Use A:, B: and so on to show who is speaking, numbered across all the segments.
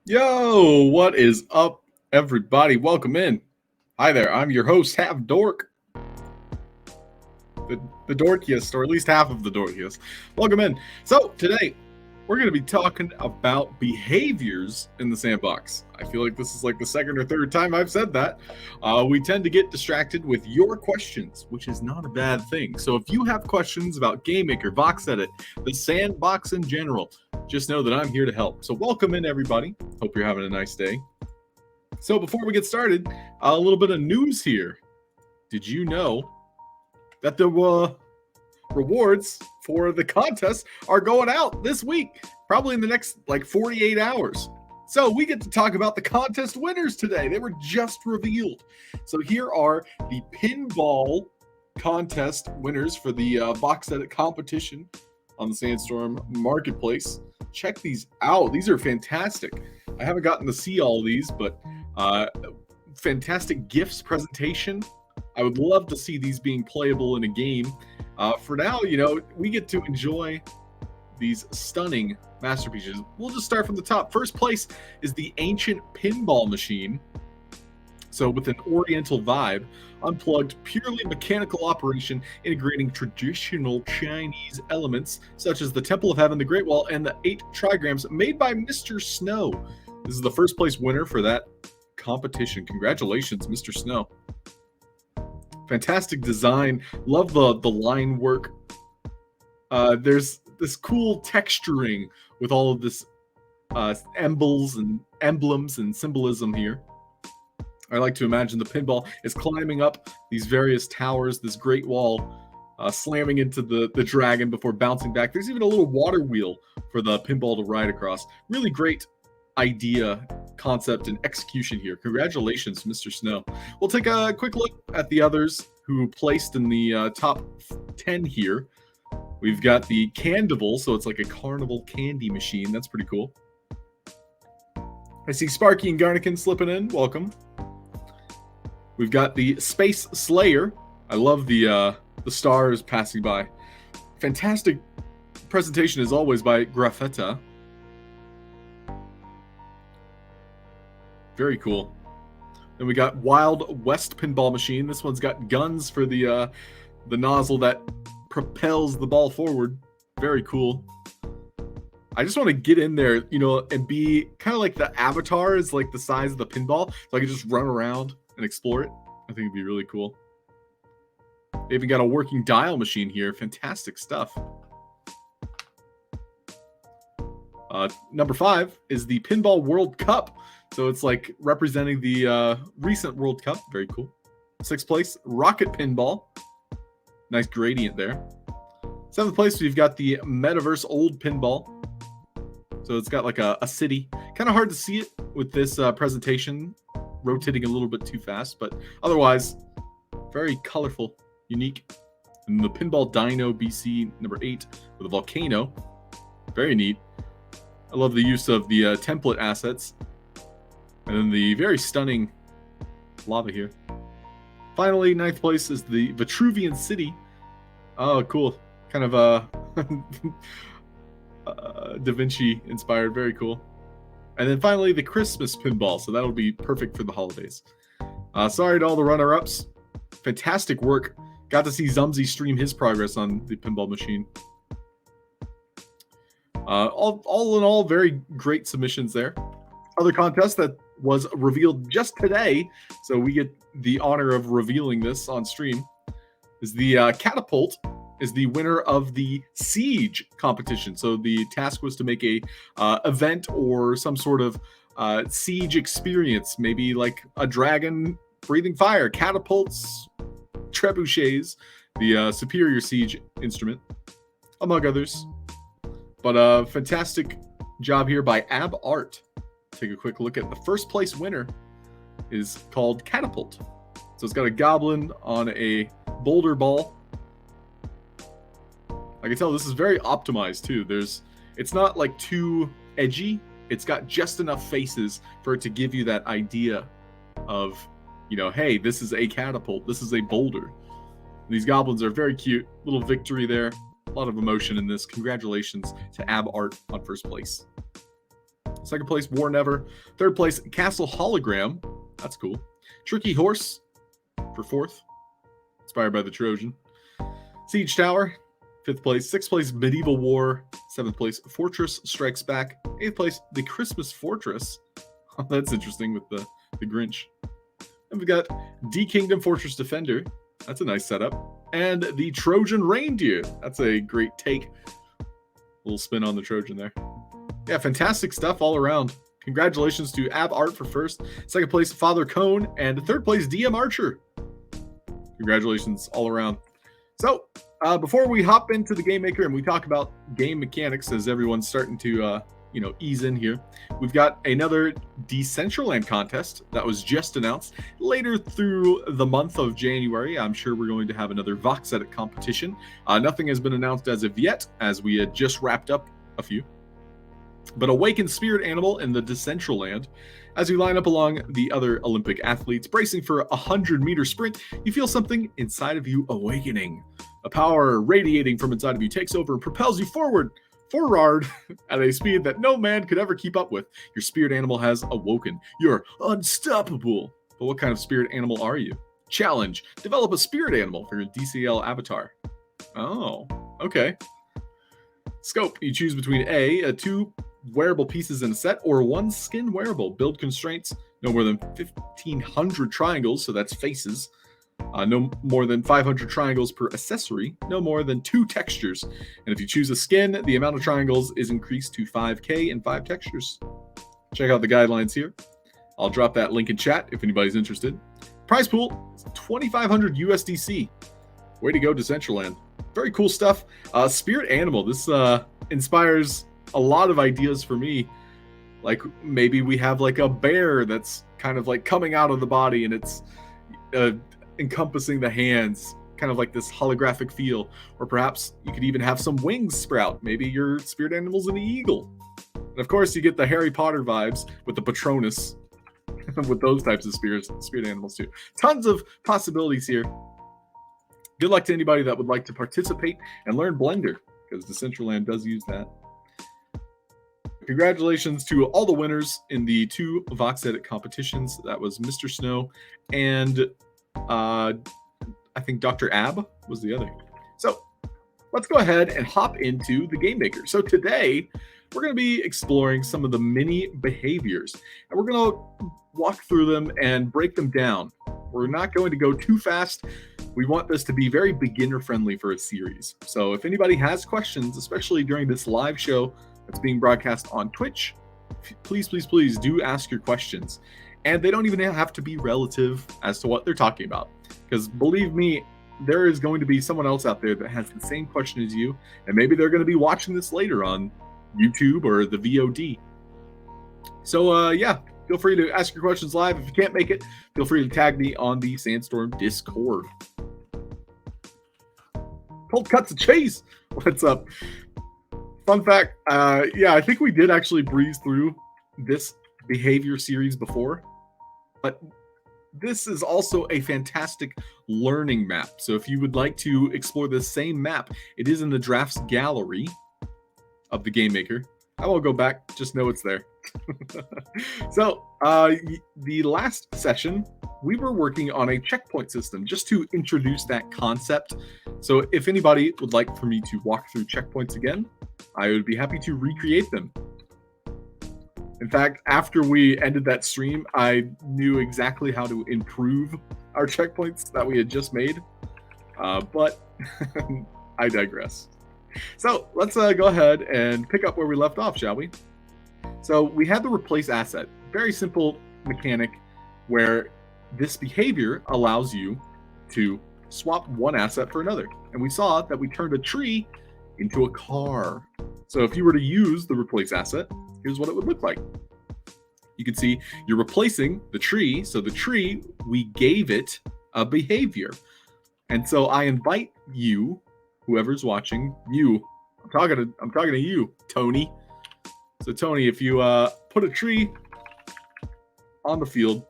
A: Yo, what is up, everybody? Welcome in. Hi there, I'm your host, halfd0rk. The dorkiest, or at least half of the dorkiest. Welcome in. So, today, we're going to be talking about behaviors in the sandbox. I feel like this is like the second or third time I've said that. We tend to get distracted with your questions, which is not a bad thing. So, if you have questions about Game Maker, Vox Edit, the sandbox in general, just know that I'm here to help. So welcome in, everybody. Hope you're having a nice day. So before we get started, a little bit of news here. Did you know that the rewards for the contest are going out this week? Probably in the next 48 hours. So we get to talk about the contest winners today. They were just revealed. So here are the pinball contest winners for the Vox Edit competition on the Sandstorm Marketplace. Check these out. These are fantastic. I haven't gotten to see all of these, but fantastic gifts presentation. I would love to see these being playable in a game. For now, we get to enjoy these stunning masterpieces. We'll just start from the top. First place is the ancient pinball machine. So with an oriental vibe, unplugged, purely mechanical operation, integrating traditional Chinese elements such as the Temple of Heaven, the Great Wall, and the 8 trigrams made by Mr. Snow. This is the first place winner for that competition. Congratulations, Mr. Snow. Fantastic design. Love the line work. There's this cool texturing with all of this emblems and symbolism here. I like to imagine the pinball is climbing up these various towers, this great wall, slamming into the dragon before bouncing back. There's even a little water wheel for the pinball to ride across. Really great idea, concept, and execution here. Congratulations, Mr. Snow. We'll take a quick look at the others who placed in the top 10 here. We've got the Candival, so it's like a carnival candy machine. That's pretty cool. I see Sparky and Garnican slipping in. Welcome. We've got the Space Slayer. I love the stars passing by. Fantastic presentation as always by Graffetta. Very cool. Then we got Wild West Pinball Machine. This one's got guns for the nozzle that propels the ball forward. Very cool. I just want to get in there, and be kind of like the avatar is like the size of the pinball, so I can just run around and explore it. I think it'd be really cool. They even got a working dial machine here. Fantastic stuff. Number 5 is the Pinball World Cup. So it's like representing the recent World Cup. Very cool. 6th place, Rocket Pinball. Nice gradient there. 7th place, we've got the Metaverse Old Pinball. So it's got like a city. Kind of hard to see it with this presentation, rotating a little bit too fast, but otherwise very colorful, unique. And the Pinball Dino BC number 8 with a volcano. Very neat. I love the use of the template assets. And then the very stunning lava here. Finally, 9th place is the Vitruvian City. Oh, cool. Kind of Da Vinci inspired. Very cool. And then finally, the Christmas Pinball. So that'll be perfect for the holidays. Sorry to all the runner-ups. Fantastic work. Got to see Zumsy stream his progress on the pinball machine. All in all, very great submissions there. Other contest that was revealed just today, so we get the honor of revealing this on stream, is the Catapult is the winner of the Siege competition. So the task was to make a event or some sort of siege experience, maybe like a dragon breathing fire, catapults, trebuchets, the superior siege instrument, among others. But fantastic job here by Ab Art. Take a quick look at the first place winner is called Catapult. So it's got a goblin on a boulder ball. I can tell this is very optimized too. It's not like too edgy. It's got just enough faces for it to give you that idea of, hey, this is a catapult. This is a boulder. These goblins are very cute. Little victory there. A lot of emotion in this. Congratulations to Ab Art on first place. Second place, War Never. Third place, Castle Hologram. That's cool. Tricky Horse for fourth, inspired by the Trojan. Siege Tower, fifth place. Sixth place, Medieval War. Seventh place, Fortress Strikes Back. Eighth place, The Christmas Fortress. Oh, that's interesting with the Grinch. And we've got D Kingdom Fortress Defender. That's a nice setup. And the Trojan Reindeer. That's a great take. A little spin on the Trojan there. Yeah, fantastic stuff all around. Congratulations to Ab Art for first. Second place, Father Cone. And third place, DM Archer. Congratulations all around. So, before we hop into the Game Maker and we talk about game mechanics as everyone's starting to, ease in here, we've got another Decentraland contest that was just announced. Later through the month of January, I'm sure we're going to have another Vox Edit competition. Nothing has been announced as of yet, as we had just wrapped up a few. But awaken spirit animal in the Decentraland. As you line up along the other Olympic athletes bracing for a 100-meter sprint, you feel something inside of you awakening. A power radiating from inside of you takes over and propels you forward at a speed that no man could ever keep up with. Your spirit animal has awoken. You're unstoppable. But what kind of spirit animal are you? Challenge. Develop a spirit animal for your DCL avatar. Oh, okay. Scope. You choose between A, 2 wearable pieces in a set, or 1 skin wearable. Build constraints. No more than 1,500 triangles, so that's faces. No more than 500 triangles per accessory. No more than 2 textures. And if you choose a skin, the amount of triangles is increased to 5K and 5 textures. Check out the guidelines here. I'll drop that link in chat if anybody's interested. Prize pool is 2,500 USDC. Way to go, Decentraland. Very cool stuff. Spirit animal. This inspires a lot of ideas for me. Like maybe we have like a bear that's kind of like coming out of the body and it's encompassing the hands, kind of like this holographic feel. Or perhaps you could even have some wings sprout. Maybe your spirit animal's an eagle. And of course, you get the Harry Potter vibes with the Patronus, with those types of spirit animals too. Tons of possibilities here. Good luck to anybody that would like to participate and learn Blender, because Decentraland does use that. Congratulations to all the winners in the 2 Vox Edit competitions. That was Mr. Snow and I think Dr. Ab was the other. So let's go ahead and hop into the Game Maker. So today we're going to be exploring some of the mini behaviors, and we're going to walk through them and break them down. We're not going to go too fast. We want this to be very beginner friendly for a series. So if anybody has questions, especially during this live show that's being broadcast on Twitch, please do ask your questions. And they don't even have to be relative as to what they're talking about. Because believe me, there is going to be someone else out there that has the same question as you, and maybe they're going to be watching this later on YouTube or the VOD. So yeah, feel free to ask your questions live. If you can't make it, feel free to tag me on the Sandstorm Discord. Cold cuts of chase. What's up? Fun fact, yeah, I think we did actually breeze through this behavior series before, but this is also a fantastic learning map. So if you would like to explore this same map, it is in the drafts gallery of the Game Maker. I won't go back, just know it's there. So the last session, we were working on a checkpoint system just to introduce that concept. So if anybody would like for me to walk through checkpoints again, I would be happy to recreate them. In fact, after we ended that stream, I knew exactly how to improve our checkpoints that we had just made. But I digress. So let's go ahead and pick up where we left off, shall we? So we had the replace asset. Very simple mechanic where this behavior allows you to swap one asset for another. And we saw that we turned a tree into a car. So if you were to use the replace asset, here's what it would look like. You can see you're replacing the tree. So the tree, we gave it a behavior. And so I invite you, whoever's watching, you, I'm talking to you, Tony. So Tony, if you put a tree on the field,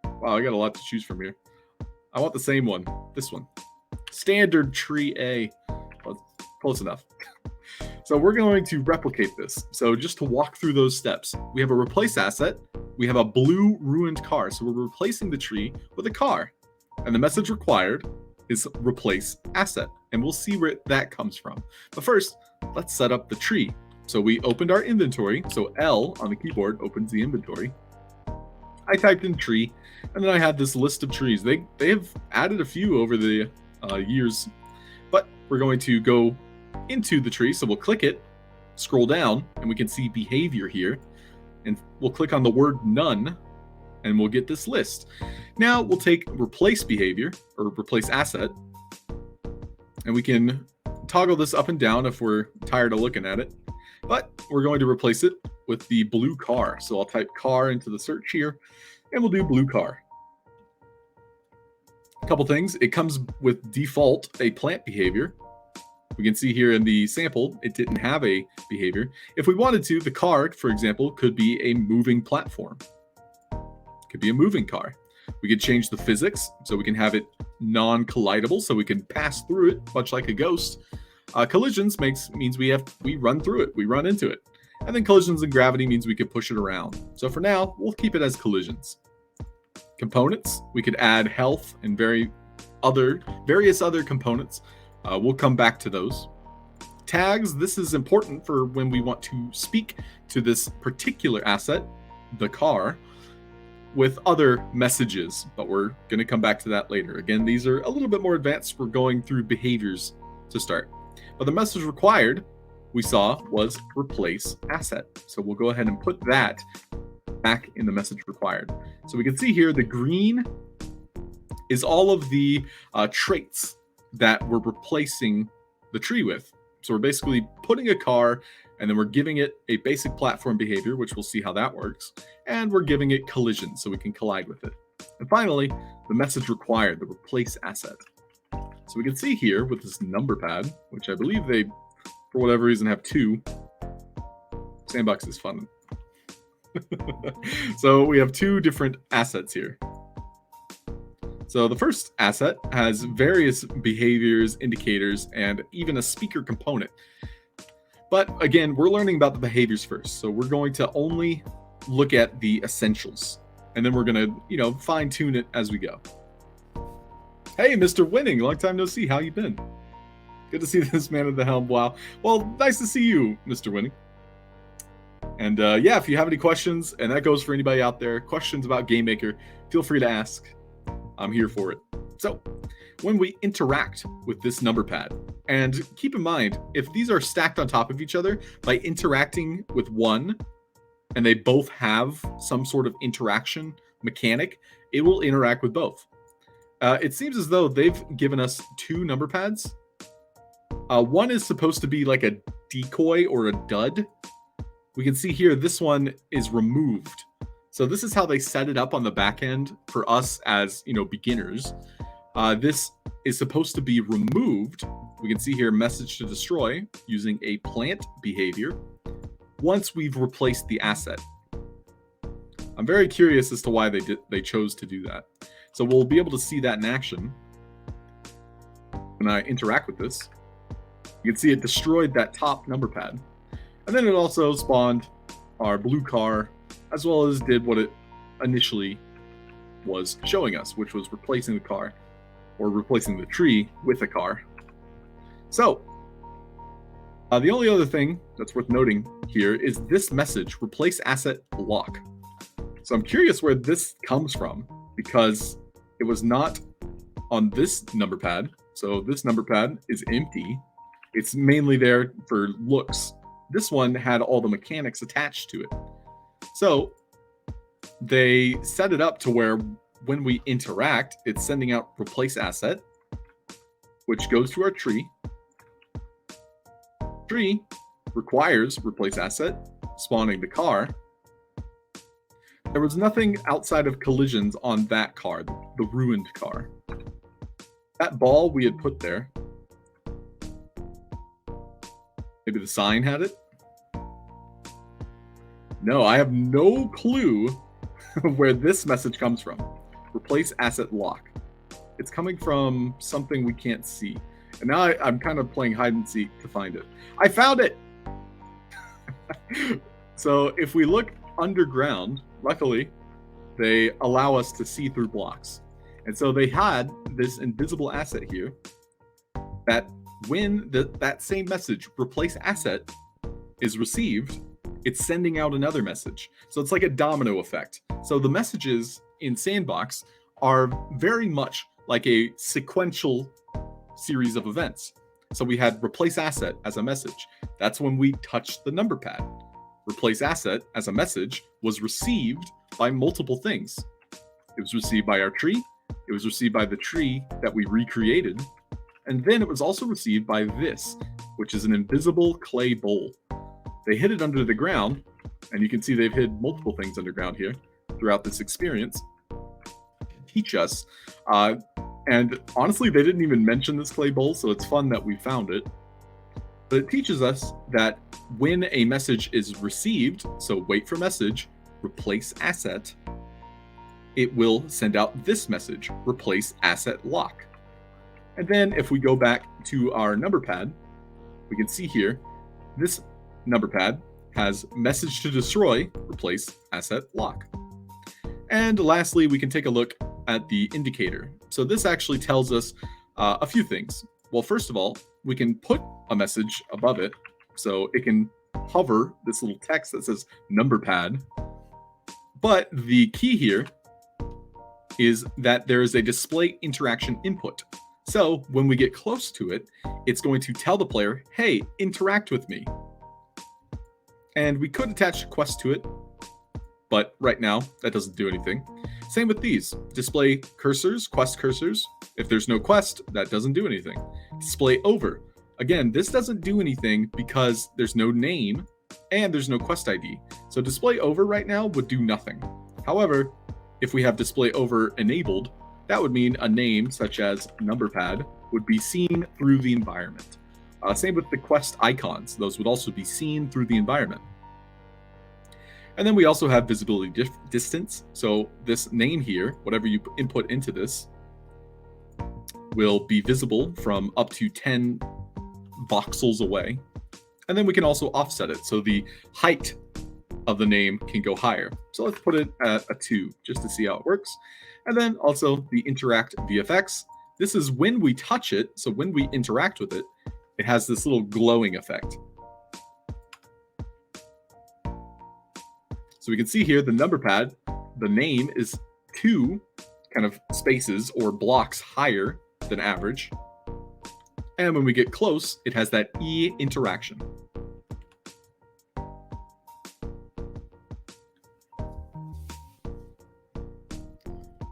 A: wow, I got a lot to choose from here. I want the same one, this one. Standard tree A. Well, close enough. So we're going to replicate this. So just to walk through those steps, we have a replace asset. We have a blue ruined car. So we're replacing the tree with a car. And the message required is replace asset. And we'll see where that comes from. But first, let's set up the tree. So we opened our inventory. So L on the keyboard opens the inventory. I typed in tree, and then I had this list of trees. They have added a few over the years, but we're going to go into the tree. So we'll click it, scroll down, and we can see behavior here. And we'll click on the word none, and we'll get this list. Now we'll take replace behavior or replace asset, and we can toggle this up and down if we're tired of looking at it. But we're going to replace it with the blue car. So I'll type car into the search here, and we'll do blue car. A couple things. It comes with default a plant behavior. We can see here in the sample, it didn't have a behavior. If we wanted to, the car, for example, could be a moving platform. Could be a moving car. We could change the physics, so we can have it non-collidable, so we can pass through it, much like a ghost. Collisions means we run through it, we run into it. And then collisions and gravity means we could push it around. So for now, we'll keep it as collisions. Components, we could add health and various other components. We'll come back to those. Tags, this is important for when we want to speak to this particular asset, the car, with other messages, but we're going to come back to that later. Again, these are a little bit more advanced. We're going through behaviors to start. But the message required, we saw, was replace asset. So we'll go ahead and put that back in the message required. So we can see here the green is all of the traits that we're replacing the tree with. So we're basically putting a car, and then we're giving it a basic platform behavior, which we'll see how that works. And we're giving it collision so we can collide with it. And finally, the message required, the replace asset. So we can see here with this number pad, which I believe they, for whatever reason, have two. Sandbox is fun. So we have two different assets here. So the first asset has various behaviors, indicators, and even a speaker component. But again, we're learning about the behaviors first. So we're going to only look at the essentials, and then we're going to, fine tune it as we go. Hey, Mr. Winning, long time no see. How you been? Good to see this man at the helm. Wow. Well, nice to see you, Mr. Winning. And yeah, if you have any questions, and that goes for anybody out there, questions about Game Maker, feel free to ask. I'm here for it. So when we interact with this number pad, and keep in mind, if these are stacked on top of each other, by interacting with one, and they both have some sort of interaction mechanic, it will interact with both. It seems as though they've given us two number pads. One is supposed to be like a decoy or a dud. We can see here, this one is removed. So this is how they set it up on the back end for us as, beginners. This is supposed to be removed. We can see here, message to destroy using a plant behavior once we've replaced the asset. I'm very curious as to why they chose to do that. So we'll be able to see that in action when I interact with this. You can see it destroyed that top number pad. And then it also spawned our blue car, as well as did what it initially was showing us, which was replacing the car, or replacing the tree with a car. So the only other thing that's worth noting here is this message, replace asset lock. So I'm curious where this comes from, because it was not on this number pad. So this number pad is empty. It's mainly there for looks. This one had all the mechanics attached to it. So they set it up to where when we interact, it's sending out replace asset, which goes to our tree. Tree requires replace asset, spawning the car. There was nothing outside of collisions on that car, the ruined car. That ball we had put there. Maybe the sign had it? No, I have no clue where this message comes from. Replace asset lock. It's coming from something we can't see. And now I'm kind of playing hide and seek to find it. I found it! So if we look underground, luckily, they allow us to see through blocks. And so they had this invisible asset here that when that same message, replace asset, is received, it's sending out another message. So it's like a domino effect. So the messages in Sandbox are very much like a sequential series of events. So we had replace asset as a message. That's when we touched the number pad. Replace asset as a message was received by multiple things. It was received by our tree. It was received by the tree that we recreated. And then it was also received by this, which is an invisible clay bowl. They hid it under the ground, and you can see they've hid multiple things underground here throughout this experience to teach us. And honestly, they didn't even mention this clay bowl, so it's fun that we found it. But it teaches us that when a message is received, so wait for message, replace asset, it will send out this message, replace asset lock. And then if we go back to our number pad, we can see here, this number pad has message to destroy, replace asset lock. And lastly, we can take a look at the indicator. So this actually tells us a few things. Well, first of all, we can put a message above it. So it can hover this little text that says number pad. But the key here is that there is a display interaction input. So when we get close to it, it's going to tell the player, hey, interact with me. And we could attach a quest to it, but right now that doesn't do anything. Same with these. Display cursors, quest cursors. If there's no quest, that doesn't do anything. Display over. Again, this doesn't do anything because there's no name and there's no quest ID. So display over right now would do nothing. However, if we have display over enabled, that would mean a name such as number pad would be seen through the environment. Same with the quest icons. Those would also be seen through the environment. And then we also have visibility distance. So this name here, whatever you input into this, will be visible from up to 10 voxels away. And then we can also offset it. So the height of the name can go higher. So let's put it at a 2 just to see how it works. And then also the interact VFX. This is when we touch it. So when we interact with it, it has this little glowing effect. So we can see here the number pad, the name is 2 kind of spaces or blocks higher than average. And when we get close, it has that E interaction.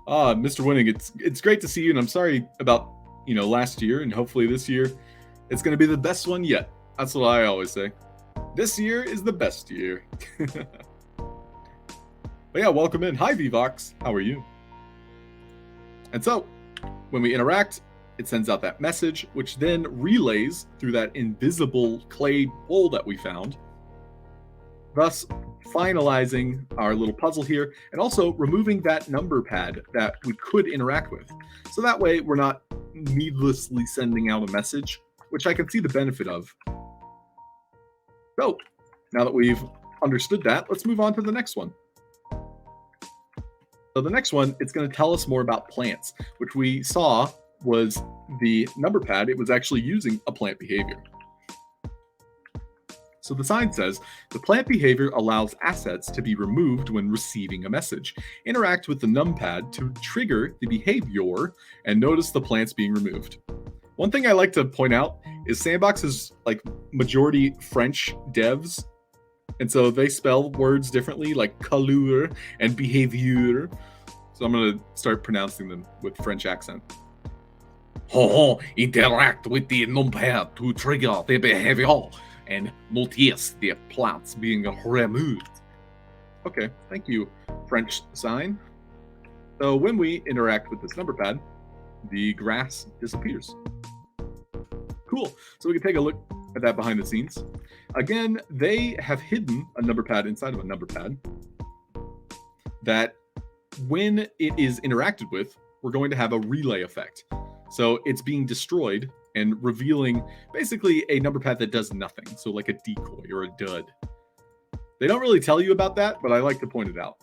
A: Mr. Winning, it's great to see you, and I'm sorry about last year, and hopefully this year it's going to be the best one yet. That's what I always say. This year is the best year. But yeah, welcome in. Hi, Vivox. How are you? And so, when we interact, it sends out that message, which then relays through that invisible clay bowl that we found, thus finalizing our little puzzle here, and also removing that number pad that we could interact with. So that way, we're not needlessly sending out a message, which I can see the benefit of. So, now that we've understood that, let's move on to the next one. So the next one, it's going to tell us more about plants, which we saw was the number pad. It was actually using a plant behavior. So the sign says, the plant behavior allows assets to be removed when receiving a message. Interact with the numpad to trigger the behavior and notice the plants being removed. One thing I like to point out is Sandbox is like majority French devs. And so they spell words differently, like couleur and behavior. So I'm going to start pronouncing them with French accent. Interact with the numpad to trigger the behavior and notice the plants being removed. Okay, thank you, French sign. So when we interact with this number pad, the grass disappears. Cool. So we can take a look at that behind the scenes. Again, they have hidden a number pad inside of a number pad that when it is interacted with, we're going to have a relay effect. So it's being destroyed and revealing basically a number pad that does nothing. So like a decoy or a dud. They don't really tell you about that, but I like to point it out.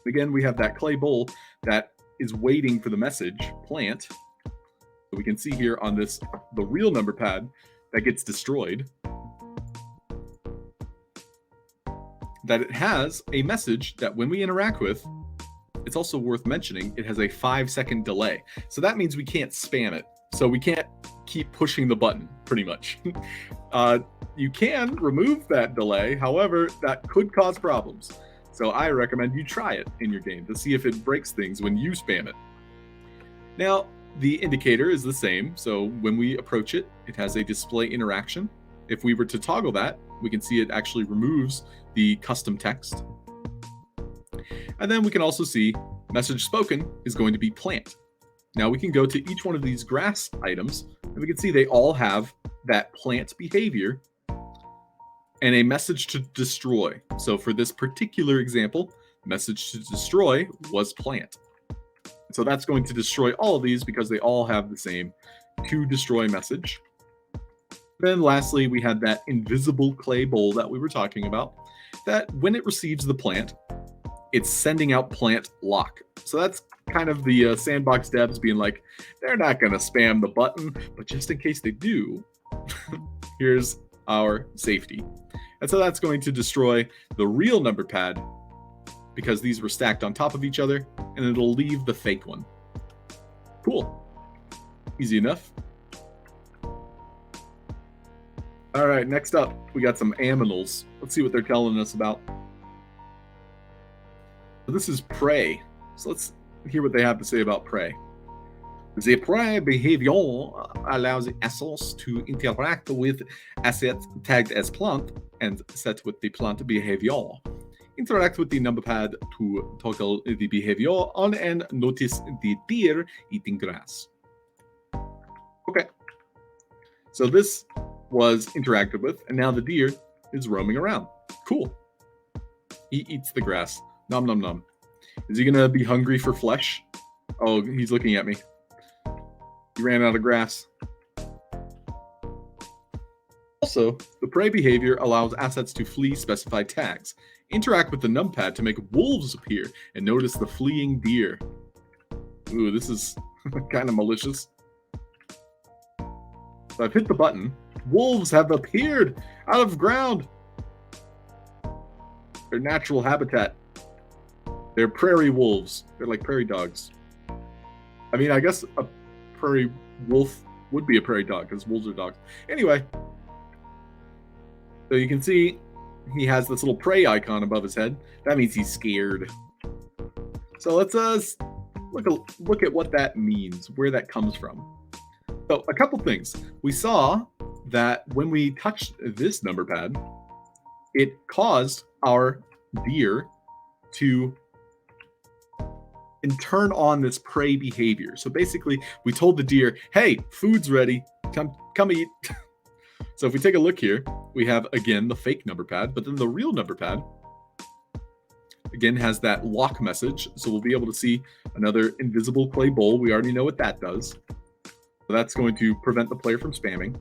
A: Again, we have that clay bowl that is waiting for the message, plant. So we can see here on this, the real number pad that gets destroyed, that it has a message that when we interact with, it's also worth mentioning, it has a 5-second delay. So that means we can't spam it. So we can't keep pushing the button, pretty much. You can remove that delay. However, that could cause problems. So I recommend you try it in your game to see if it breaks things when you spam it. Now, the indicator is the same. So when we approach it, it has a display interaction. If we were to toggle that, we can see it actually removes the custom text. And then we can also see message spoken is going to be plant. Now we can go to each one of these grass items and we can see they all have that plant behavior and a message to destroy. So for this particular example, message to destroy was plant. So that's going to destroy all of these because they all have the same to destroy message. Then lastly, we had that invisible clay bowl that we were talking about, that when it receives the plant, it's sending out plant lock. So that's kind of the Sandbox devs being like, they're not going to spam the button, but just in case they do, here's our safety. And so that's going to destroy the real number pad because these were stacked on top of each other, and it'll leave the fake one. Cool. Easy enough. All right, next up, we got some aminals. Let's see what they're telling us about. So this is prey. So let's hear what they have to say about prey. The prey behavior allows the assets to interact with assets tagged as plant and set with the plant behavior. Interact with the number pad to toggle the behavior on and notice the deer eating grass. Okay. So this was interacted with, and now the deer is roaming around. Cool. He eats the grass. Nom nom nom. Is he gonna be hungry for flesh? Oh, he's looking at me. He ran out of grass. Also, the prey behavior allows assets to flee specified tags. Interact with the numpad to make wolves appear and notice the fleeing deer. Ooh, this is kind of malicious. So I've hit the button. Wolves have appeared out of ground. Their natural habitat. They're prairie wolves. They're like prairie dogs. I mean, I guess a prairie wolf would be a prairie dog because wolves are dogs. Anyway, so you can see he has this little prey icon above his head. That means he's scared. So let's look at what that means, where that comes from. So a couple things. We saw that when we touched this number pad, it caused our deer to turn on this prey behavior. So basically, we told the deer, hey, food's ready. Come eat. So if we take a look here, we have, again, the fake number pad, but then the real number pad, again, has that lock message. So we'll be able to see another invisible clay bowl. We already know what that does. So that's going to prevent the player from spamming.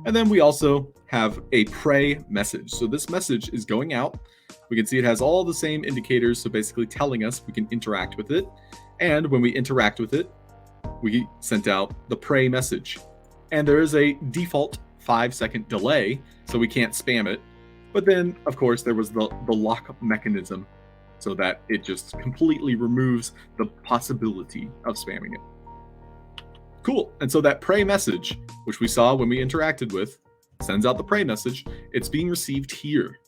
A: And then we also have a prey message. So this message is going out. We can see it has all the same indicators, so basically telling us we can interact with it. And when we interact with it, we sent out the prey message. And there is a default 5-second delay, so we can't spam it. But then, of course, there was the lock mechanism, so that it just completely removes the possibility of spamming it. Cool. And so that prey message, which we saw when we interacted with, sends out the prey message. It's being received here.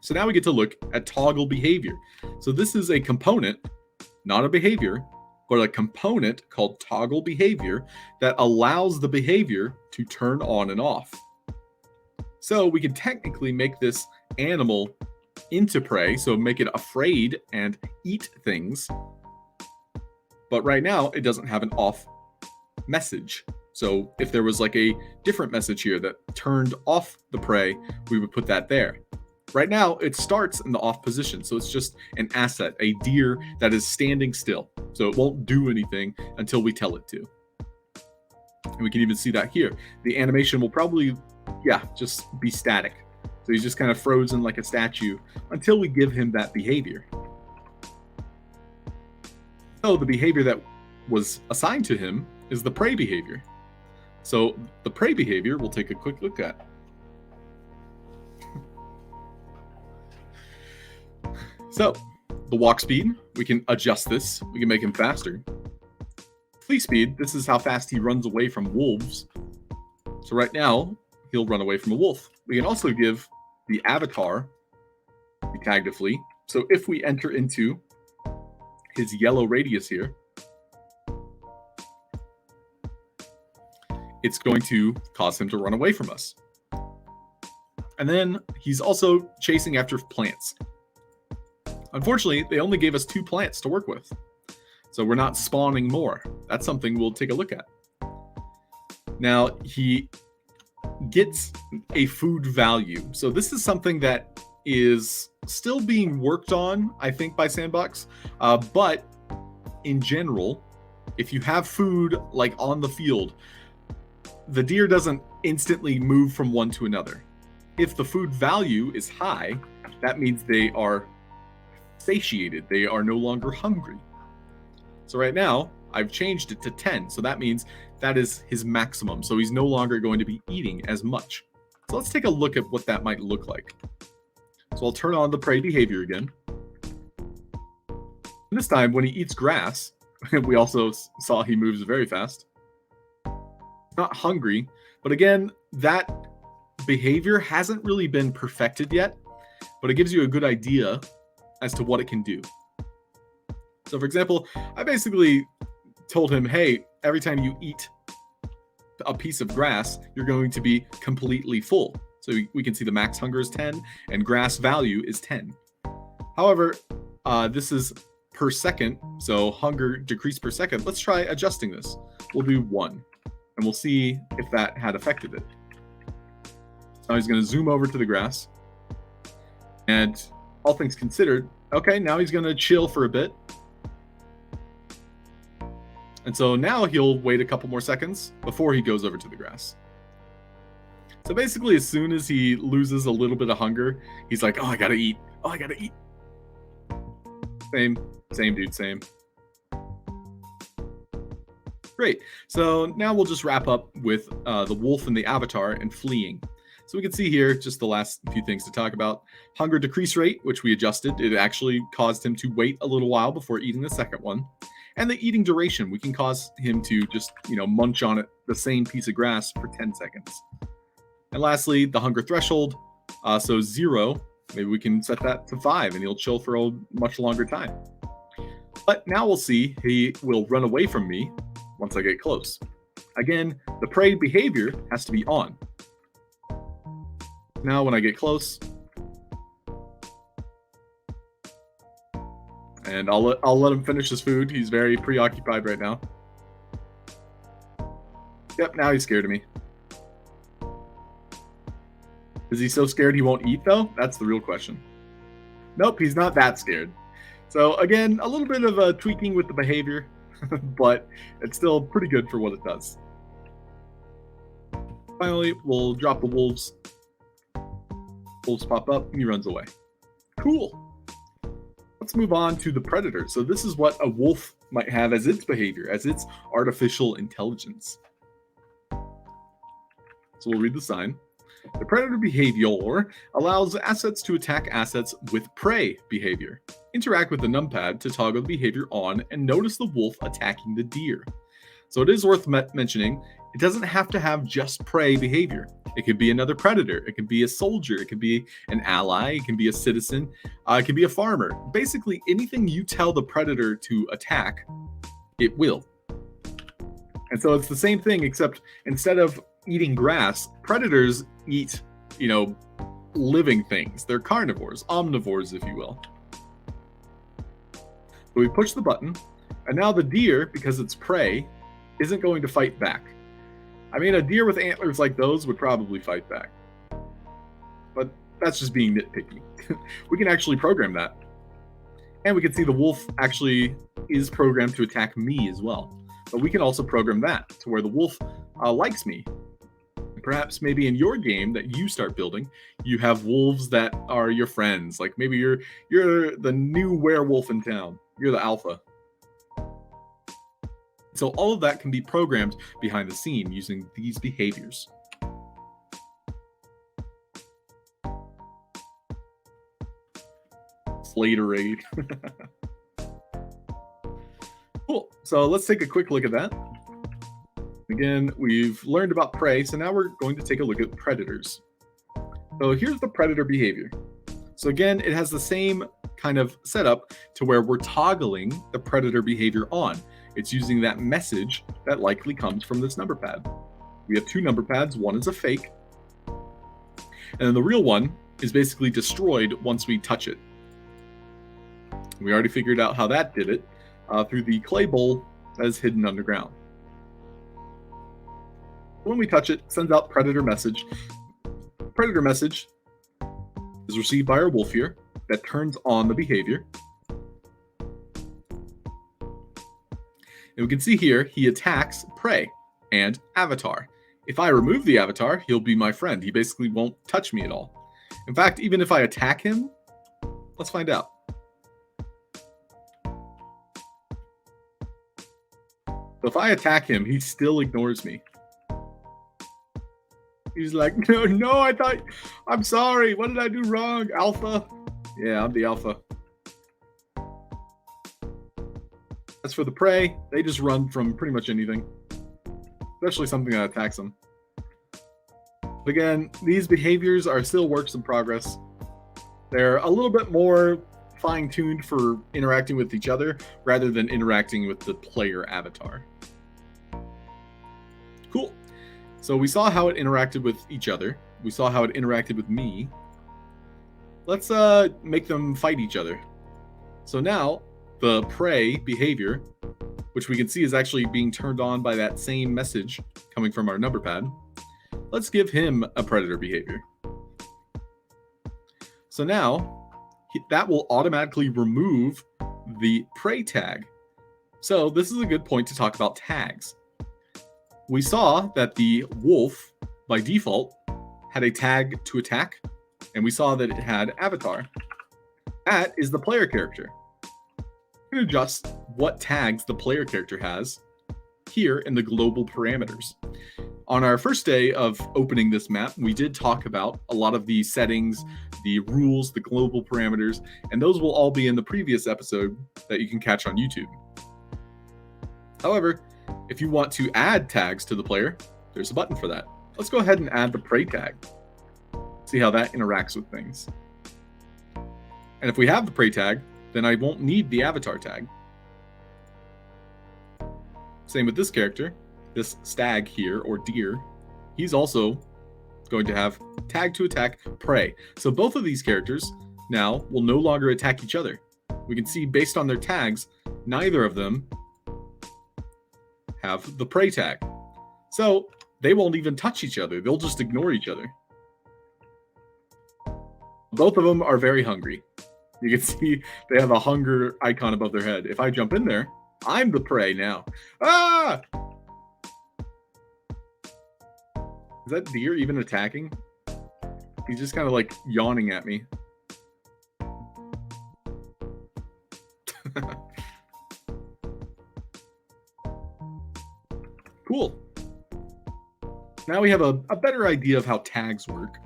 A: So now we get to look at toggle behavior. So this is a component, not a behavior, but a component called toggle behavior that allows the behavior to turn on and off. So we can technically make this animal into prey, so make it afraid and eat things. But right now, it doesn't have an off message. So if there was like a different message here that turned off the prey, we would put that there. Right now, it starts in the off position, so it's just an asset, a deer that is standing still. So it won't do anything until we tell it to. And we can even see that here. The animation will probably, just be static. So he's just kind of frozen like a statue until we give him that behavior. So the behavior that was assigned to him is the prey behavior. So the prey behavior we'll take a quick look at. So the walk speed, we can adjust this. We can make him faster. Flee speed, this is how fast he runs away from wolves. So right now, he'll run away from a wolf. We can also give the avatar the tag to flee. So if we enter into his yellow radius here, it's going to cause him to run away from us. And then he's also chasing after plants. Unfortunately, they only gave us 2 plants to work with. So we're not spawning more. That's something we'll take a look at. Now, he gets a food value. So this is something that is still being worked on, I think, by Sandbox. But in general, if you have food like on the field, the deer doesn't instantly move from one to another. If the food value is high, that means they are satiated. They are no longer hungry. So right now, I've changed it to 10. So that means that is his maximum. So he's no longer going to be eating as much. So let's take a look at what that might look like. So I'll turn on the prey behavior again. And this time, when he eats grass, we also saw he moves very fast. Not hungry, but again, that behavior hasn't really been perfected yet, but it gives you a good idea as to what it can do. So for example, I basically told him, hey, every time you eat a piece of grass, you're going to be completely full. So we can see the max hunger is 10 and grass value is 10. However, this is per second, so hunger decreased per second. Let's try adjusting this. We'll do 1. And we'll see if that had affected it. Now he's going to zoom over to the grass. And all things considered, okay, now he's going to chill for a bit. And so now he'll wait a couple more seconds before he goes over to the grass. So basically, as soon as he loses a little bit of hunger, he's like, oh, I got to eat. Oh, I got to eat. Same, dude, same. Great. So now we'll just wrap up with the wolf and the avatar and fleeing. So we can see here just the last few things to talk about. Hunger decrease rate, which we adjusted. It actually caused him to wait a little while before eating the second one. And the eating duration, we can cause him to just, munch on it, the same piece of grass for 10 seconds. And lastly, the hunger threshold. So 0, maybe we can set that to 5 and he'll chill for a much longer time. But now we'll see he will run away from me once I get close. Again, the prey behavior has to be on. Now when I get close, and I'll let him finish his food. He's very preoccupied right now. Yep, now he's scared of me. Is he so scared he won't eat though? That's the real question. Nope, he's not that scared. So again, a little bit of tweaking with the behavior, but it's still pretty good for what it does. Finally, we'll drop the wolves. Wolves pop up and he runs away. Cool. Let's move on to the predator. So this is what a wolf might have as its behavior, as its artificial intelligence. So we'll read the sign. The predator behavior allows assets to attack assets with prey behavior. Interact with the numpad to toggle the behavior on and notice the wolf attacking the deer. So it is worth mentioning, it doesn't have to have just prey behavior. It could be another predator. It could be a soldier. It could be an ally. It can be a citizen. It could be a farmer. Basically, anything you tell the predator to attack, it will. And so it's the same thing, except instead of eating grass, predators eat, living things. They're carnivores, omnivores, if you will. So we push the button, and now the deer, because it's prey, isn't going to fight back. I mean, a deer with antlers like those would probably fight back. But that's just being nitpicky. We can actually program that. And we can see the wolf actually is programmed to attack me as well. But we can also program that to where the wolf likes me. perhaps maybe in your game that you start building, you have wolves that are your friends. Like maybe you're the new werewolf in town. You're the alpha. So all of that can be programmed behind the scene using these behaviors. Slaterade. Cool. So let's take a quick look at that. Again, we've learned about prey, so now we're going to take a look at predators. So here's the predator behavior. So again, it has the same kind of setup to where we're toggling the predator behavior on. It's using that message that likely comes from this number pad. We have two number pads. One is a fake, and then the real one is basically destroyed once we touch it. We already figured out how that did it through the clay bowl that is hidden underground. When we touch it, it sends out predator message. Predator message is received by our wolf here that turns on the behavior. And we can see here, he attacks prey and avatar. If I remove the avatar, he'll be my friend. He basically won't touch me at all. In fact, even if I attack him, let's find out. So if I attack him, he still ignores me. He's like, no, I'm sorry. What did I do wrong? Alpha? Yeah, I'm the alpha. As for the prey, they just run from pretty much anything, especially something that attacks them. But again, these behaviors are still works in progress. They're a little bit more fine-tuned for interacting with each other rather than interacting with the player avatar. Cool. So we saw how it interacted with each other. We saw how it interacted with me. Let's make them fight each other. So now the prey behavior, which we can see is actually being turned on by that same message coming from our number pad. Let's give him a predator behavior. So now that will automatically remove the prey tag. So this is a good point to talk about tags. We saw that the wolf by default had a tag to attack, and we saw that it had avatar. That is the player character. We can adjust what tags the player character has here in the global parameters. On our first day of opening this map, we did talk about a lot of the settings, the rules, the global parameters, and those will all be in the previous episode that you can catch on YouTube. However, if you want to add tags to the player, there's a button for that. Let's go ahead and add the prey tag. See how that interacts with things. And if we have the prey tag, then I won't need the avatar tag. Same with this character, this stag here, or deer. He's also going to have tag to attack prey. So both of these characters now will no longer attack each other. We can see based on their tags, neither of them have the prey tag. So they won't even touch each other. They'll just ignore each other. Both of them are very hungry. You can see they have a hunger icon above their head. If I jump in there, I'm the prey now. Ah! Is that deer even attacking? He's just kind of like yawning at me. Cool. Now we have a better idea of how tags work,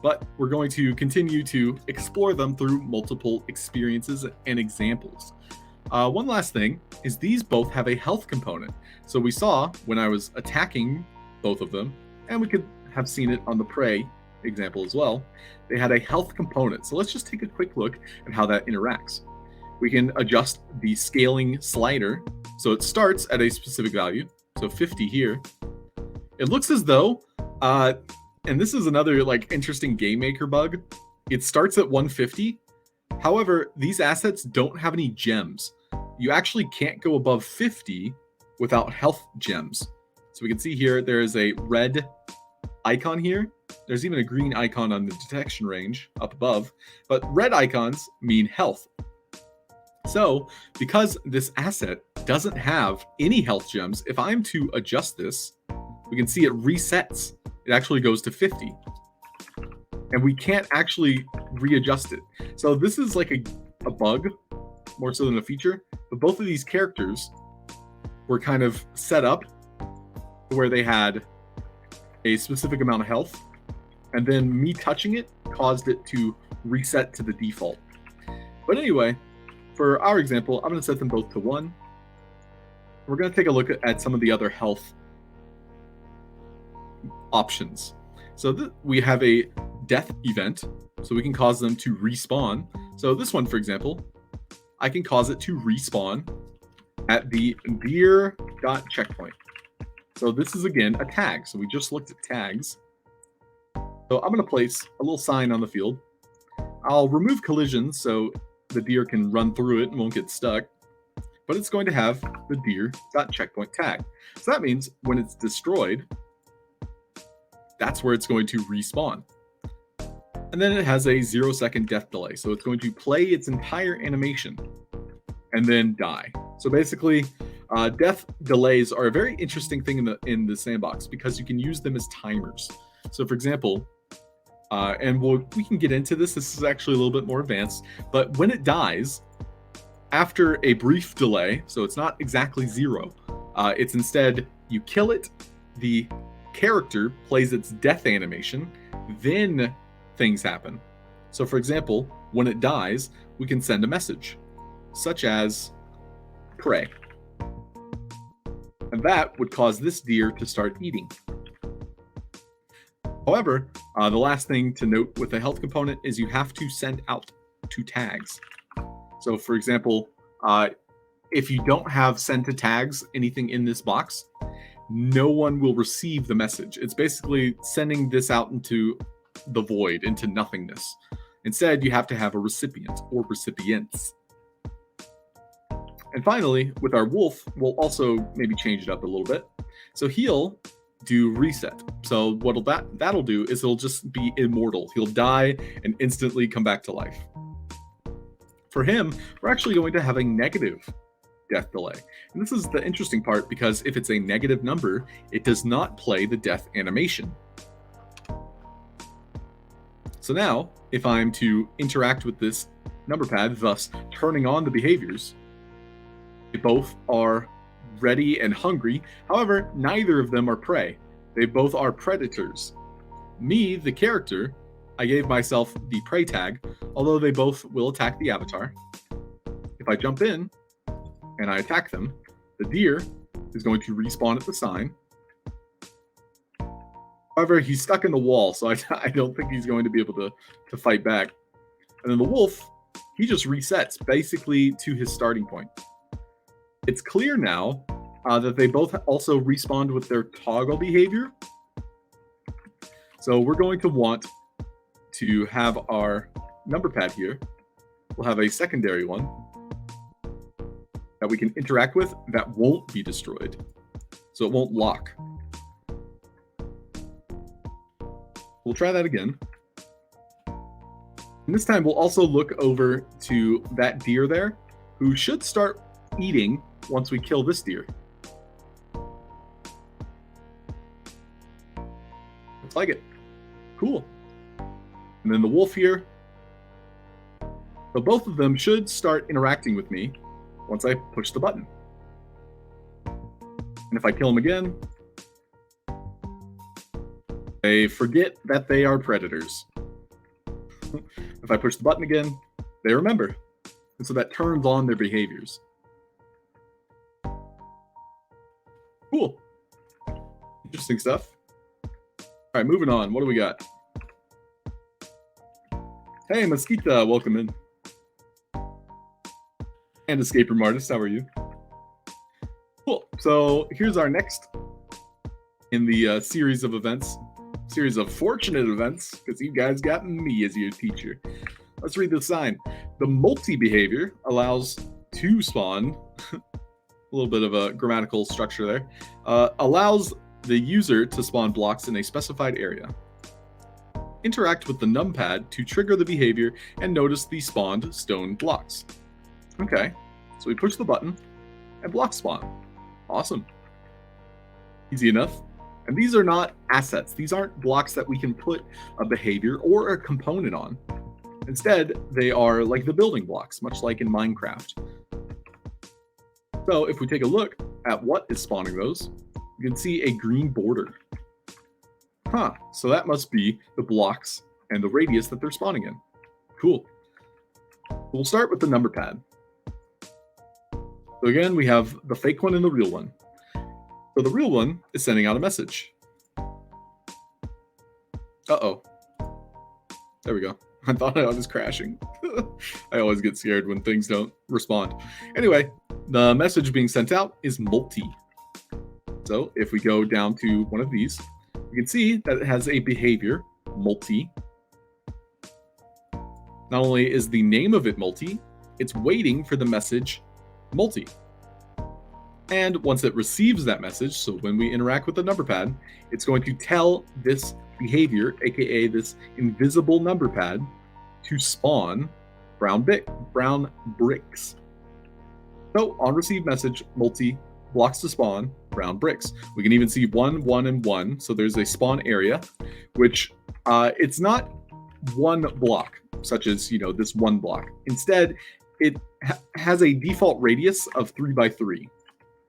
A: but we're going to continue to explore them through multiple experiences and examples. One last thing is these both have a health component. So we saw when I was attacking both of them, and we could have seen it on the prey example as well, they had a health component. So let's just take a quick look at how that interacts. We can adjust the scaling slider. So it starts at a specific value. So 50 here. It looks as though, and this is another like interesting Game Maker bug, it starts at 150. However, these assets don't have any gems. You actually can't go above 50 without health gems. So we can see here, there is a red icon here. There's even a green icon on the detection range up above, but red icons mean health. So because this asset doesn't have any health gems, if I'm to adjust this, we can see it resets. it actually goes to 50. And we can't actually readjust it. So this is like a bug, more so than a feature. But both of these characters were kind of set up where they had a specific amount of health. And then me touching it caused it to reset to the default. But anyway, for our example, I'm going to set them both to 1. We're going to take a look at some of the other health options. So we have a death event, so we can cause them to respawn. So this one, for example, I can cause it to respawn at the deer.checkpoint. So this is, again, a tag. So we just looked at tags. So I'm going to place a little sign on the field. I'll remove collisions so the deer can run through it and won't get stuck. But it's going to have the deer.checkpoint tag. So that means when it's destroyed, that's where it's going to respawn. And then it has a 0-second death delay. So it's going to play its entire animation and then die. So basically, death delays are a very interesting thing in the sandbox because you can use them as timers. So for example, and we can get into this. This is actually a little bit more advanced. But when it dies, after a brief delay, so it's not exactly 0, it's instead you kill it, the character plays its death animation, then things happen. So for example, when it dies, we can send a message, such as pray. And that would cause this deer to start eating. However, the last thing to note with the health component is you have to send out 2 tags. So for example, if you don't have send to tags anything in this box, no one will receive the message. It's basically sending this out into the void, into nothingness. Instead, you have to have a recipient or recipients. And finally, with our wolf, we'll also maybe change it up a little bit. So he'll do reset. So what that'll do is he'll just be immortal. He'll die and instantly come back to life. For him, we're actually going to have a negative death delay. And this is the interesting part because if it's a negative number, it does not play the death animation. So now, if I'm to interact with this number pad, thus turning on the behaviors, they both are ready and hungry. However, neither of them are prey. They both are predators. Me, the character, I gave myself the prey tag, although they both will attack the avatar. If I jump in and I attack them, the deer is going to respawn at the sign. However, he's stuck in the wall, so I don't think he's going to be able to fight back. And then the wolf, he just resets basically to his starting point. It's clear now that they both also respawned with their toggle behavior. So we're going to want to have our number pad here. We'll have a secondary one that we can interact with that won't be destroyed. So it won't lock. We'll try that again. And this time we'll also look over to that deer there, who should start eating once we kill this deer. Looks like it. Cool. And then the wolf here. So both of them should start interacting with me once I push the button. And if I kill them again, they forget that they are predators. If I push the button again, they remember. And so that turns on their behaviors. Cool. Interesting stuff. All right, moving on. What do we got? Hey, Mosquita, welcome in. And Escape Room Artist, how are you? Cool. So here's our next in the series of events. Series of fortunate events, because you guys got me as your teacher. Let's read the sign. The multi-behavior allows to spawn, a little bit of a grammatical structure there, allows the user to spawn blocks in a specified area. Interact with the numpad to trigger the behavior and notice the spawned stone blocks. Okay, so we push the button and blocks spawn. Awesome. Easy enough. And these are not assets. These aren't blocks that we can put a behavior or a component on. Instead, they are like the building blocks, much like in Minecraft. So if we take a look at what is spawning those, you can see a green border. So that must be the blocks and the radius that they're spawning in. Cool. We'll start with the number pad. So again, we have the fake one and the real one. So the real one is sending out a message. Uh-oh. There we go. I thought I was crashing. I always get scared when things don't respond. Anyway, the message being sent out is multi. So if we go down to one of these, you can see that it has a behavior, multi. Not only is the name of it multi, it's waiting for the message multi. And once it receives that message, so when we interact with the number pad, it's going to tell this behavior, aka this invisible number pad, to spawn brown bricks. So on receive message, multi blocks to spawn brown bricks. We can even see 1, 1, and 1. So there's a spawn area, which it's not one block, such as this one block. Instead, it has a default radius of 3 by 3.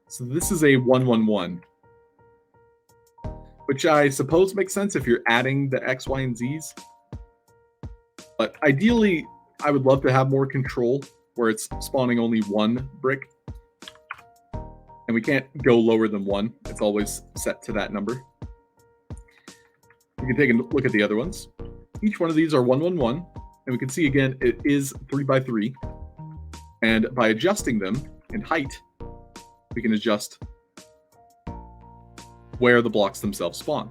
A: So this is a 1, 1, 1, which I suppose makes sense if you're adding the X, Y, and Z's. But ideally, I would love to have more control where it's spawning only one brick. And we can't go lower than 1. It's always set to that number. We can take a look at the other ones. Each one of these are 1, 1, 1. And we can see again, it is 3 by 3. And by adjusting them in height, we can adjust where the blocks themselves spawn.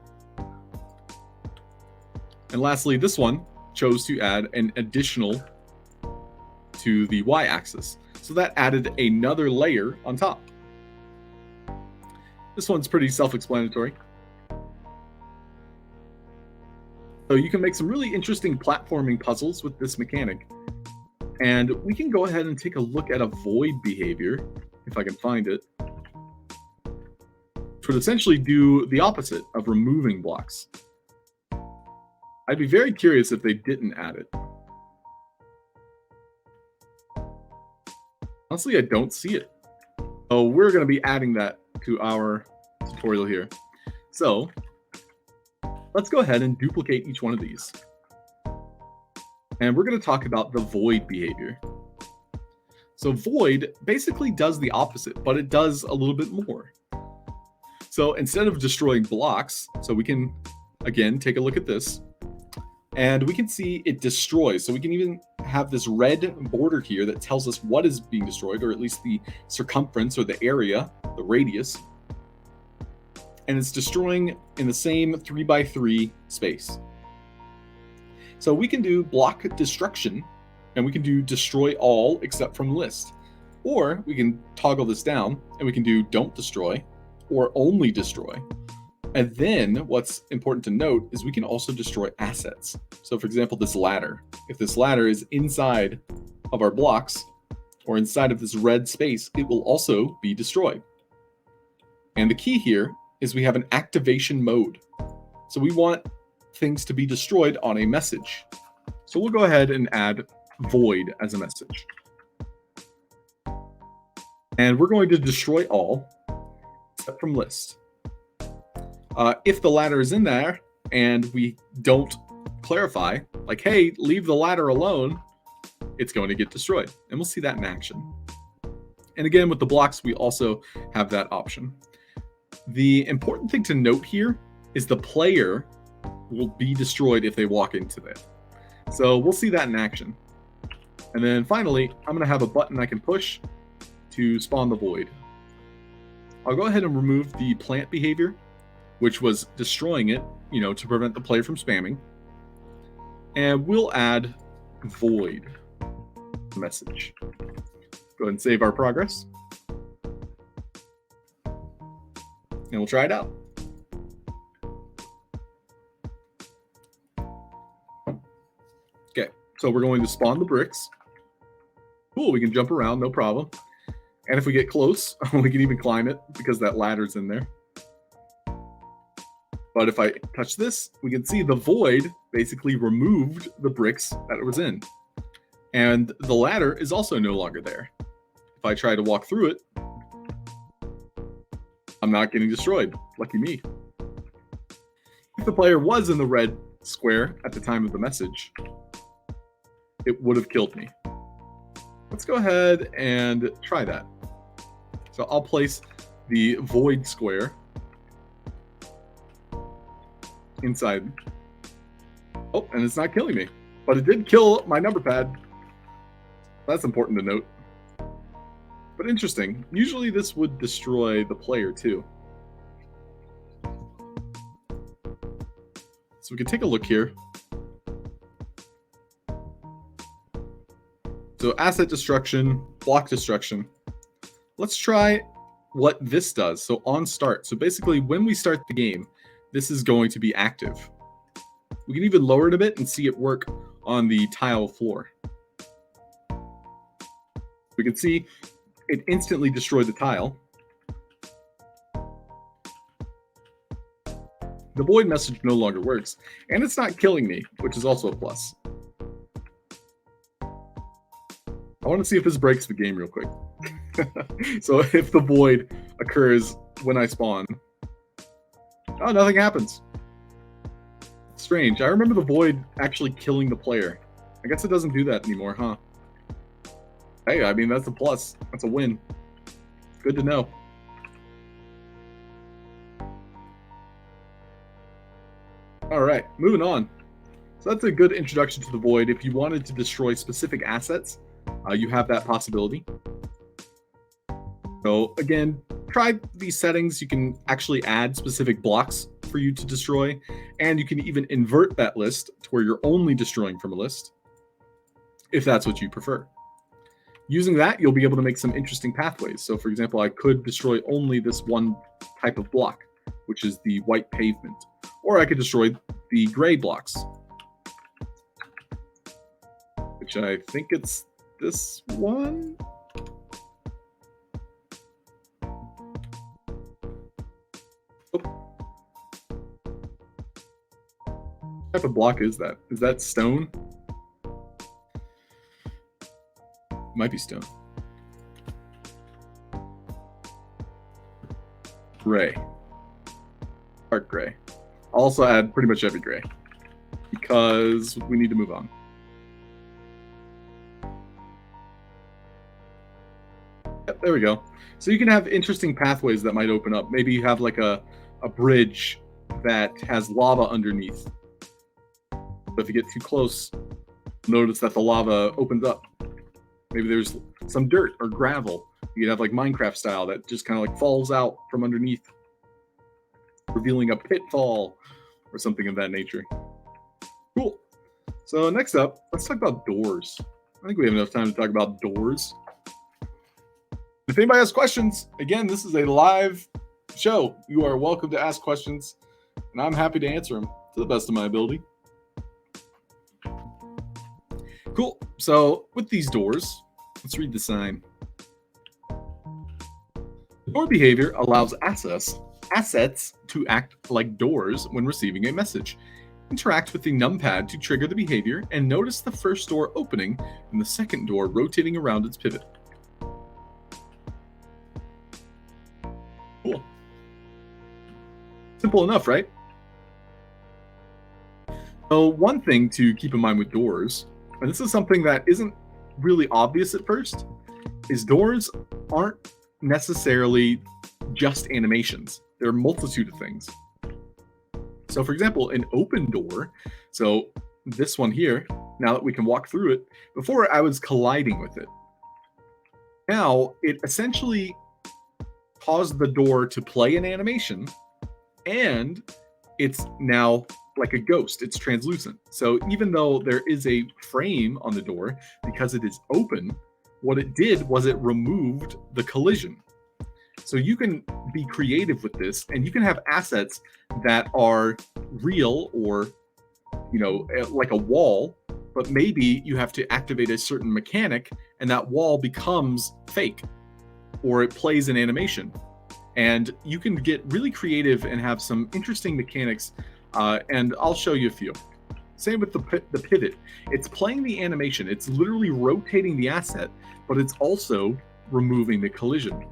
A: And lastly, this one chose to add an additional to the y-axis. So that added another layer on top. This one's pretty self-explanatory. So you can make some really interesting platforming puzzles with this mechanic. And we can go ahead and take a look at a void behavior, if I can find it, which would essentially do the opposite of removing blocks. I'd be very curious if they didn't add it. Honestly, I don't see it. So we're going to be adding that to our tutorial here. So let's go ahead and duplicate each one of these. And we're going to talk about the void behavior. So void basically does the opposite, but it does a little bit more. So instead of destroying blocks, so we can, again, take a look at this, and we can see it destroys. So we can even have this red border here that tells us what is being destroyed, or at least the circumference or the area, the radius. And it's destroying in the same 3 by 3 space. So we can do block destruction, and we can do destroy all except from list. Or we can toggle this down, and we can do don't destroy, or only destroy. And then what's important to note is we can also destroy assets. So for example, this ladder. If this ladder is inside of our blocks, or inside of this red space, it will also be destroyed. And the key here is we have an activation mode. So we want things to be destroyed on a message. So we'll go ahead and add void as a message. And we're going to destroy all except from list. If the ladder is in there and we don't clarify, like, hey, leave the ladder alone, it's going to get destroyed. And we'll see that in action. And again, with the blocks, we also have that option. The important thing to note here is the player will be destroyed if they walk into it. So we'll see that in action. And then finally, I'm going to have a button I can push to spawn the void. I'll go ahead and remove the plant behavior, which was destroying it, to prevent the player from spamming. And we'll add void message. Go ahead and save our progress. And we'll try it out. Okay, so we're going to spawn the bricks. Cool, we can jump around, no problem. And if we get close, we can even climb it because that ladder's in there. But if I touch this, we can see the void basically removed the bricks that it was in. And the ladder is also no longer there. If I try to walk through it, I'm not getting destroyed. Lucky me. If the player was in the red square at the time of the message, it would have killed me. Let's go ahead and try that. So I'll place the void square inside. Oh, and it's not killing me, but it did kill my number pad. That's important to note. But interesting. Usually this would destroy the player too. So we can take a look here. So asset destruction, block destruction. Let's try what this does. So on start. So basically when we start the game, this is going to be active. We can even lower it a bit and see it work on the tile floor. We can see it instantly destroyed the tile. The void message no longer works, and it's not killing me, which is also a plus. I want to see if this breaks the game real quick. So if the void occurs when I spawn, oh, nothing happens. Strange. I remember the void actually killing the player. I guess it doesn't do that anymore, huh? Hey, I mean, that's a plus. That's a win. Good to know. All right, moving on. So that's a good introduction to the void. If you wanted to destroy specific assets, you have that possibility. So again, try these settings. You can actually add specific blocks for you to destroy, and you can even invert that list to where you're only destroying from a list, if that's what you prefer. Using that, you'll be able to make some interesting pathways. So for example, I could destroy only this one type of block, which is the white pavement, or I could destroy the gray blocks, which I think it's this one. What type of block is that? Is that stone? Might be stone. Gray. Dark gray. I'll also add pretty much every gray because we need to move on. Yep, there we go. So you can have interesting pathways that might open up. Maybe you have like a bridge that has lava underneath. But if you get too close, notice that the lava opens up. Maybe there's some dirt or gravel. You could have like Minecraft style that just kind of like falls out from underneath, revealing a pitfall or something of that nature. Cool. So next up, let's talk about doors. I think we have enough time to talk about doors. If anybody has questions, again, this is a live show. You are welcome to ask questions, and I'm happy to answer them to the best of my ability. Cool. So with these doors, let's read the sign. The door behavior allows assets to act like doors when receiving a message. Interact with the numpad to trigger the behavior, and notice the first door opening and the second door rotating around its pivot. Cool. Simple enough, right? So one thing to keep in mind with doors, and this is something that isn't really obvious at first, is doors aren't necessarily just animations. There are a multitude of things. So for example, an open door, so this one here, now that we can walk through it, before I was colliding with it. Now it essentially caused the door to play an animation, and it's now like a ghost. It's translucent. So even though there is a frame on the door, because it is open, what it did was it removed the collision. So you can be creative with this, and you can have assets that are real, or, you know, like a wall, but maybe you have to activate a certain mechanic and that wall becomes fake, or it plays an animation. And you can get really creative and have some interesting mechanics, and I'll show you a few. Same with the pivot. It's playing the animation. It's literally rotating the asset, but it's also removing the collision.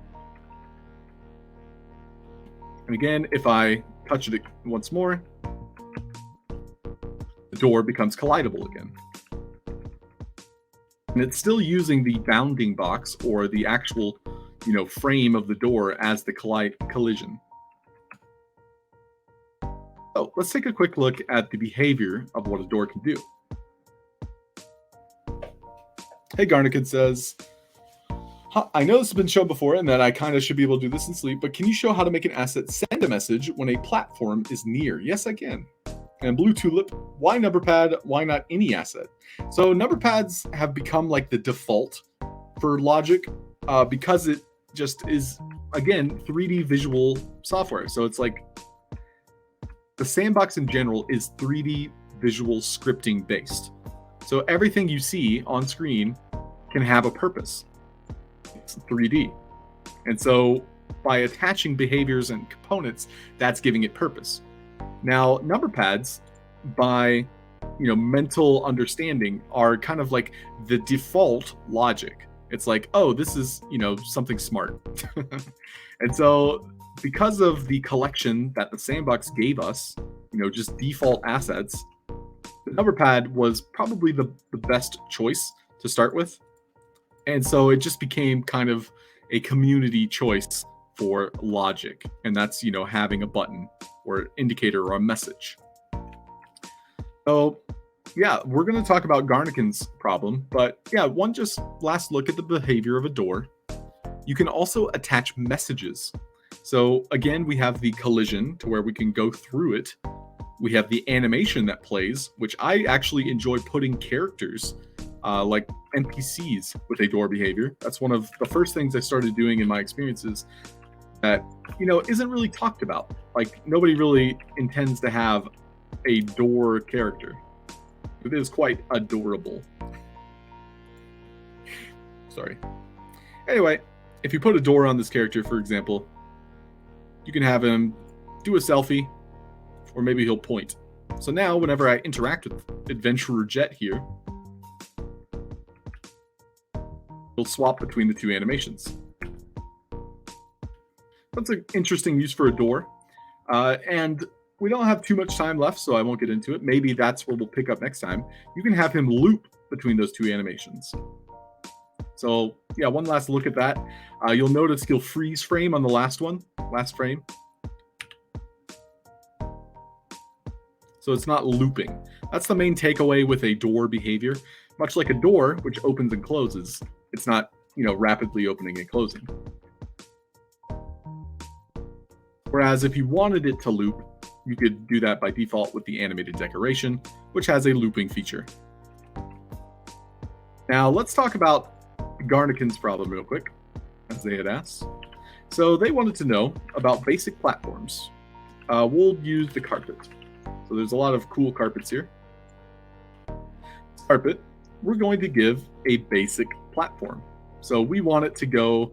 A: And again, if I touch it once more, the door becomes collidable again. And it's still using the bounding box or the actual, frame of the door as the collision. So let's take a quick look at the behavior of what a door can do. Hey, Garnican says, I know this has been shown before and that I kind of should be able to do this in sleep, but can you show how to make an asset send a message when a platform is near? Yes, I can. And Blue Tulip, why number pad? Why not any asset? So number pads have become like the default for logic because it just is, again, 3D visual software. So it's like the sandbox in general is 3D visual scripting based. So everything you see on screen can have a purpose. It's 3D. And so by attaching behaviors and components, that's giving it purpose. Now, number pads, by mental understanding, are kind of like the default logic. It's like, oh, this is something smart. And so because of the collection that the sandbox gave us, just default assets, the number pad was probably the best choice to start with. And so it just became kind of a community choice for logic. And that's, having a button or indicator or a message. So yeah, we're going to talk about Garnican's problem, but yeah, one just last look at the behavior of a door. You can also attach messages. So again, we have the collision to where we can go through it. We have the animation that plays, which I actually enjoy putting characters like NPCs with a door behavior. That's one of the first things I started doing in my experiences that, isn't really talked about. Like, nobody really intends to have a door character. It is quite adorable. Sorry. Anyway, if you put a door on this character, for example, you can have him do a selfie, or maybe he'll point. So now, whenever I interact with Adventurer Jet here, he'll swap between the two animations. That's an interesting use for a door. And we don't have too much time left, so I won't get into it. Maybe that's where we'll pick up next time. You can have him loop between those two animations. So yeah, one last look at that. You'll notice he'll freeze frame on the last frame. So it's not looping. That's the main takeaway with a door behavior. Much like a door, which opens and closes, it's not, rapidly opening and closing. Whereas if you wanted it to loop, you could do that by default with the animated decoration, which has a looping feature. Now let's talk about Garnican's problem real quick, as they had asked. So they wanted to know about basic platforms. We'll use the carpet. So there's a lot of cool carpets here. Carpet, we're going to give a basic platform. So we want it to go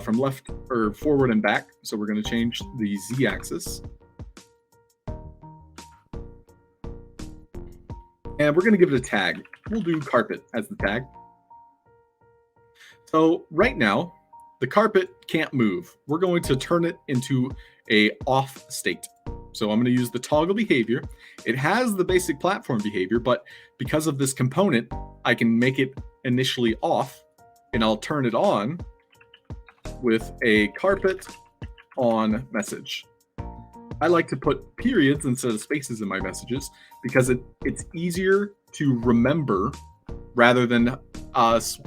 A: from left or forward and back. So we're going to change the Z-axis. And we're going to give it a tag. We'll do carpet as the tag. So right now, the carpet can't move. We're going to turn it into a off state. So I'm going to use the toggle behavior. It has the basic platform behavior, but because of this component, I can make it initially off, and I'll turn it on with a carpet on message. I like to put periods instead of spaces in my messages because it's easier to remember rather than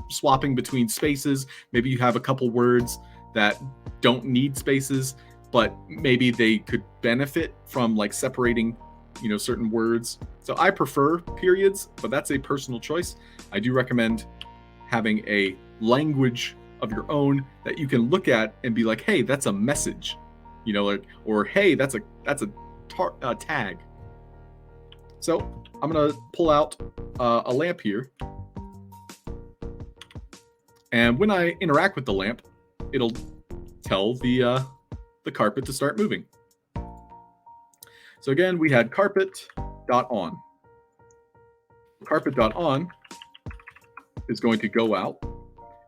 A: swapping between spaces. Maybe you have a couple words that don't need spaces, but maybe they could benefit from like separating, certain words. So I prefer periods, but that's a personal choice. I do recommend having a language of your own that you can look at and be like, hey, that's a message, or hey, that's a tag. So I'm gonna pull out a lamp here, and when I interact with the lamp, it'll tell the the carpet to start moving. So again, we had carpet.on. Carpet.on is going to go out,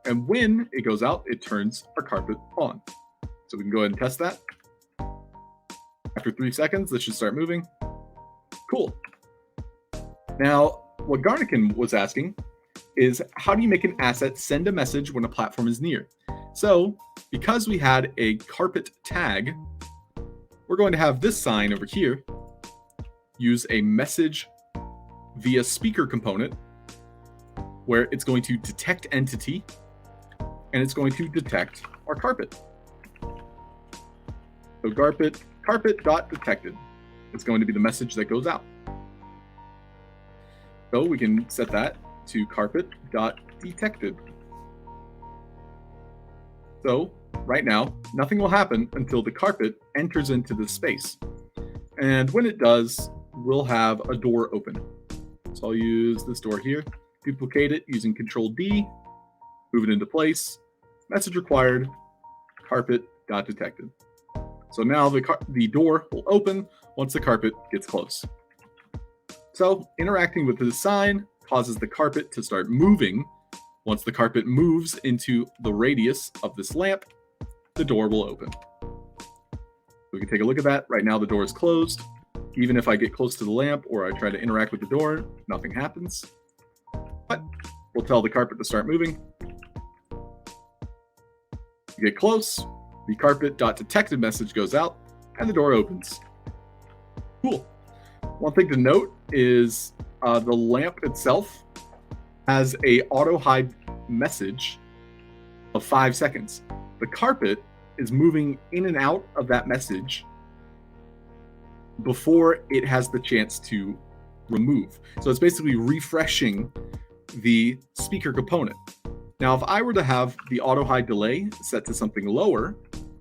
A: and when it goes out, it turns our carpet on. So we can go ahead and test that. After 3 seconds, this should start moving. Cool. Now, what Garnican was asking is, how do you make an asset send a message when a platform is near? So, because we had a carpet tag, we're going to have this sign over here use a message via speaker component, where it's going to detect entity, and it's going to detect our carpet. So carpet.detected is going to be the message that goes out. So we can set that to carpet.detected. So right now, nothing will happen until the carpet enters into the space. And when it does, we'll have a door open. So I'll use this door here, duplicate it using Control-D, move it into place, message required, carpet.detected. So now the door will open once the carpet gets close. So interacting with the sign causes the carpet to start moving. Once the carpet moves into the radius of this lamp, the door will open. We can take a look at that. Right now the door is closed. Even if I get close to the lamp or I try to interact with the door, nothing happens. But we'll tell the carpet to start moving. You get close, the carpet.detected message goes out, and the door opens. Cool. One thing to note is the lamp itself has a auto hide message of 5 seconds. The carpet is moving in and out of that message before it has the chance to remove. So it's basically refreshing the speaker component. Now, if I were to have the auto hide delay set to something lower,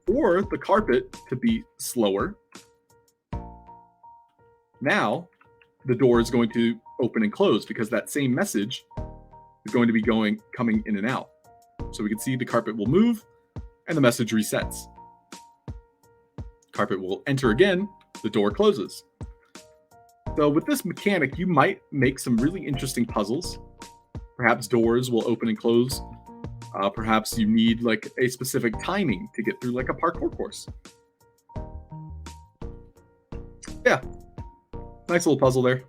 A: or the carpet to be slower, now the door is going to open and close because that same message is going to be coming in and out. So we can see the carpet will move and the message resets. Carpet will enter again, the door closes. So with this mechanic, you might make some really interesting puzzles. Perhaps doors will open and close. Perhaps you need like a specific timing to get through like a parkour course. Yeah, nice little puzzle there.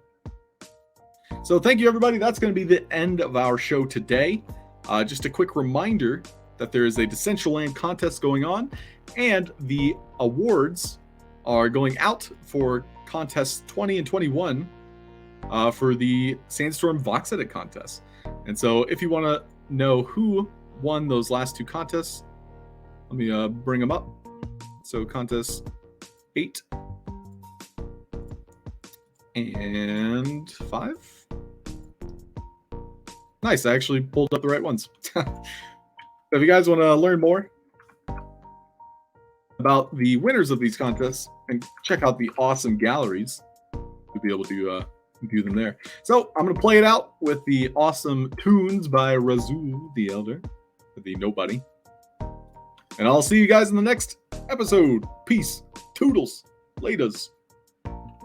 A: So thank you, everybody. That's going to be the end of our show today. Just a quick reminder that there is a Decentraland contest going on, and the awards are going out for contests 20 and 21 for the Sandstorm Vox Edit contest. And so if you want to know who won those last two contests, let me bring them up. So contest 8 and 5. Nice, I actually pulled up the right ones. If you guys want to learn more about the winners of these contests and check out the awesome galleries, you'll be able to view them there. So I'm going to play it out with the awesome tunes by Razul the Elder, the Nobody. And I'll see you guys in the next episode. Peace. Toodles. Laters.